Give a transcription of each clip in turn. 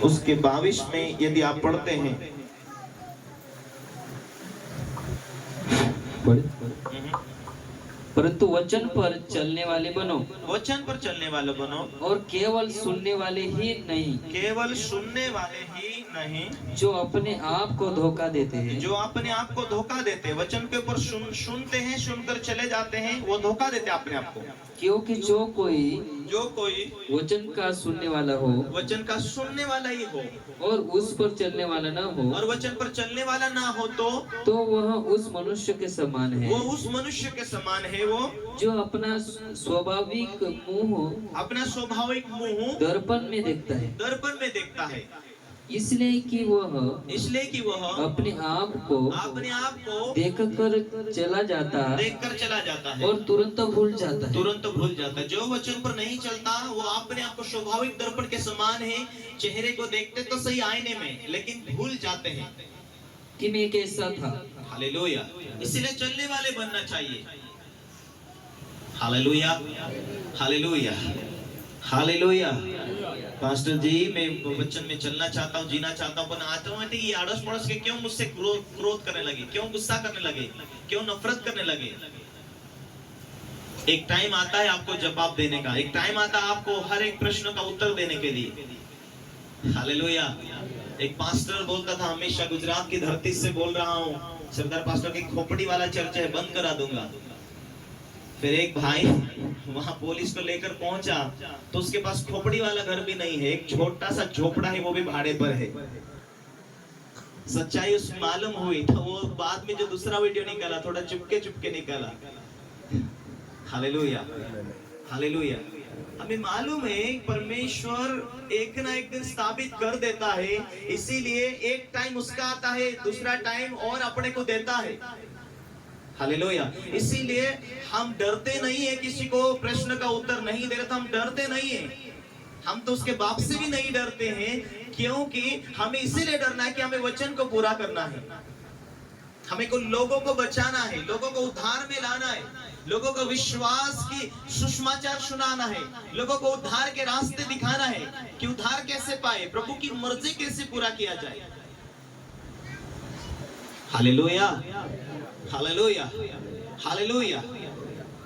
उसके 22 में यदि आप पढ़ते हैं, परंतु वचन पर चलने वाले बनो, वचन पर चलने वाले बनो, और केवल सुनने वाले ही नहीं, केवल सुनने वाले ही नहीं, जो अपने आप को धोखा देते हैं, जो अपने आप को धोखा देते हैं। वचन के ऊपर सुनते हैं, सुनकर चले जाते हैं, वो धोखा देते हैं अपने आप को। क्योंकि जो कोई वचन का सुनने वाला हो, वचन का सुनने वाला ही हो, और उस पर चलने वाला ना हो, और वचन पर चलने वाला ना हो, तो वह उस मनुष्य के समान है, वो उस मनुष्य के समान है, वो जो अपना स्वाभाविक मुंह दर्पण में देखता है, इसलिए कि वह अपने आप को देखकर चला जाता है और तुरंत भूल जाता है। जो वचन पर नहीं चलता वो अपने आप को स्वाभाविक दर्पण के समान है। चेहरे को देखते तो सही आईने में, लेकिन भूल जाते हैं कि मैं कैसा था। हालेलुया। इसलिए चलने वाले बनना चाहिए। Hallelujah, hallelujah, hallelujah. पास्टर जी, मैं वचन में चलना चाहता हूँ, जीना चाहता हूँ, पर ऑटोमेटिक ये आड़ोस पड़ोस के क्यों मुझसे क्रोध करने लगे, क्यों गुस्सा करने लगे, क्यों नफरत करने लगे। एक टाइम आता है आपको जवाब देने का, एक टाइम आता है आपको हर एक प्रश्न का उत्तर देने के लिए। हालेलुया। एक पास्टर बोलता था, हमेशा गुजरात की धरती से बोल रहा हूँ, सरदार पास्टर की खोपड़ी वाला चर्चा है, बंद करा दूंगा। फिर एक भाई वहां पुलिस को लेकर पहुंचा तो उसके पास खोपड़ी वाला घर भी नहीं है, एक छोटा सा झोपड़ा है, वो भी भाड़े पर है। सच्चाई उस मालूम हुई तो वो बाद में जो दूसरा वीडियो निकाला, थोड़ा चुपके निकाला। Hallelujah, hallelujah. हमें मालूम है परमेश्वर एक ना एक दिन स्थापित कर देता है, इसीलिए एक टाइम उसका आता है, दूसरा टाइम और अपने को देता है। हालेलुया। इसीलिए हम डरते नहीं है, किसी को प्रश्न का उत्तर नहीं दे रहे तो हम डरते नहीं है। हम तो उसके बाप से भी नहीं डरते हैं, क्योंकि हमें इसीलिए डरना है कि हमें वचन को पूरा करना है, हमें को लोगों को बचाना है, लोगों को उद्धार में लाना है, लोगों को विश्वास की सुसमाचार सुनाना है, लोगों को उद्धार के रास्ते दिखाना है कि उद्धार कैसे पाए, प्रभु की मर्जी कैसे पूरा किया जाए। Hallelujah, hallelujah, hallelujah.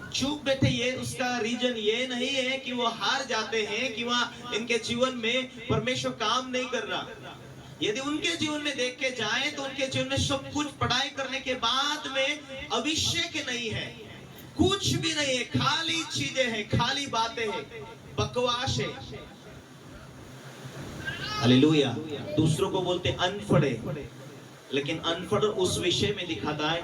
चुप बैठे, ये उसका रीजन ये नहीं है कि वो हार जाते हैं, कि वह इनके जीवन में परमेश्वर काम नहीं कर रहा। यदि उनके जीवन में देख के जाए तो उनके जीवन में सब कुछ पढ़ाई करने के बाद में अभिषेक नहीं है, कुछ भी नहीं है, खाली चीजें हैं, खाली बातें हैं, बकवास है। हालेलुया। दूसरों को बोलते अनपढ़े, लेकिन अनपढ़ उस विषय में दिखाता है।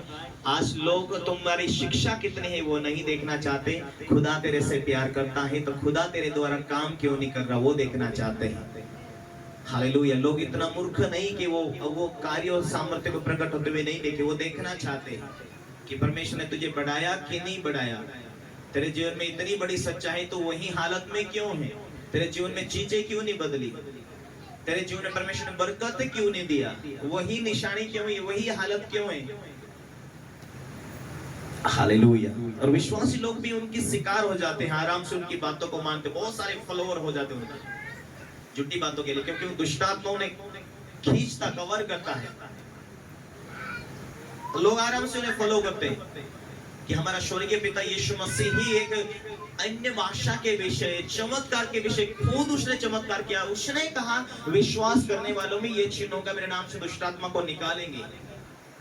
आज लोग तुम्हारी शिक्षा कितनी है वो नहीं देखना चाहते, खुदा तेरे से प्यार करता है तो खुदा तेरे द्वारा काम क्यों नहीं कर रहा वो देखना चाहते हैं। हालेलुया। लोग इतना मूर्ख नहीं कि वो कार्य और सामर्थ्य को प्रकट होते हुए नहीं देखे, वो देखना चाहते हैं कि परमेश्वर ने तुझे बढ़ाया कि नहीं बढ़ाया, तेरे जीवन में इतनी बड़ी सच्चाई तो वही हालत में क्यों है, तेरे जीवन में चीजें क्यों नहीं बदली, तेरे जीवन में परमेश्वर ने बरकत क्यों नहीं दिया, वही निशानी क्यों है, वही हालत क्यों है। हालेलुया। और विश्वासी लोग भी उनकी शिकार हो जाते हैं, आराम से उनकी बातों को मानते, बहुत सारे फॉलोवर हो जाते हैं झूठी बातों के लिए, क्योंकि दुष्टात्माओं ने खींचता, कवर करता है, तो लोग आराम से उन्हें फॉलो करते हैं कि हमारा स्वर्गीय पिता यीशु मसीह ही एक अन्य भाषा के विषय, चमत्कार के विषय, खुद उसने चमत्कार किया। उसने कहा विश्वास करने वालों में ये चिन्ह होगा, मेरे नाम से दुष्टात्मा को निकालेंगे।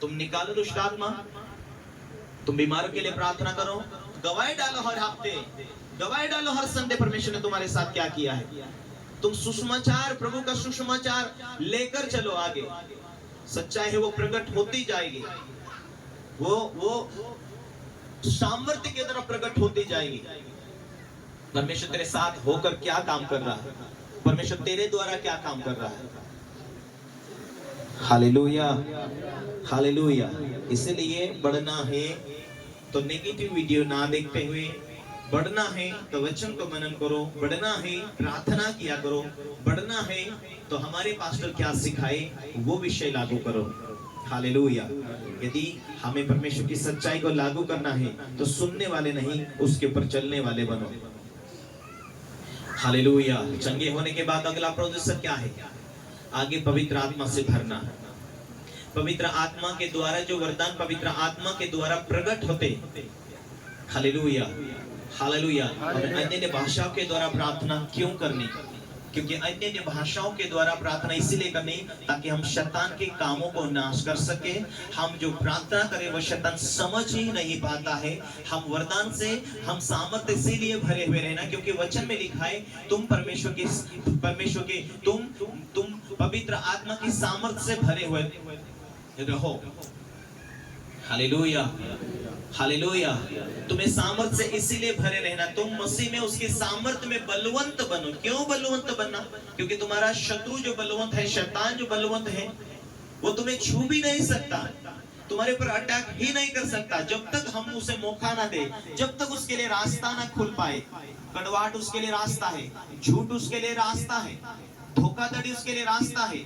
तुम निकालो दुष्टात्मा, तुम बीमारों के लिए प्रार्थना करो, गवाही डालो हर हफ्ते, गवाही डालो हर संडे, परमेश्वर ने तुम्हारे साथ क्या किया है। तुम सुसमाचार, प्रभु का सुसमाचार लेकर चलो आगे, सच्चाई है वो प्रकट होती जाएगी, वो सामर्थ्य की तरफ प्रकट होती जाएगी। परमेश्वर तेरे साथ होकर क्या काम कर रहा है, परमेश्वर तेरे द्वारा क्या काम कर रहा है। Hallelujah, hallelujah. इसलिए बढ़ना है तो नेगेटिव वीडियो ना देखते हुए, बढ़ना है तो वचन को मनन करो, बढ़ना है प्रार्थना किया करो, बढ़ना है तो हमारे पास्टर क्या सिखाए वो विषय लागू करो। हालेलुया। यदि हमें परमेश्वर की सच्चाई को लागू करना है तो सुनने वाले नहीं, उसके ऊपर चलने वाले बनो। हालेलुया। चंगे होने के बाद अगला प्रोसेस क्या है, आगे पवित्र आत्मा से भरना। पवित्र आत्मा के द्वारा जो वरदान पवित्र आत्मा के द्वारा प्रकट होते, हालेलुया हालेलुया। और अन्य भाषाओं के द्वारा प्रार्थना क्यों करनी? क्योंकि अन्य भाषाओं के द्वारा प्रार्थना इसीलिए करनी ताकि हम शैतान के कामों को नाश कर सके। हम जो प्रार्थना करें वो शैतान समझ ही नहीं पाता है। हम वरदान से हम सामर्थ्य इसीलिए भरे हुए रहना क्योंकि वचन में लिखा है तुम परमेश्वर के तुम पवित्र आत्मा की सामर्थ्य से भरे हुए रहो। Hallelujah hallelujah. तुम्हें सामर्थ्य से इसीलिए भरे रहना, तुम मसीह में उसके सामर्थ्य में बलवंत बनो। क्यों बलवंत बनना? क्योंकि तुम्हारा शत्रु जो बलवंत है, शैतान जो बलवंत है, वो तुम्हें छू भी नहीं सकता, तुम्हारे ऊपर अटैक ही नहीं कर सकता जब तक हम उसे मौका ना दे, जब तक उसके लिए रास्ता ना खुल पाए। कड़वाहट उसके लिए रास्ता है, झूठ उसके लिए रास्ता है, धोखाधड़ी उसके लिए रास्ता है,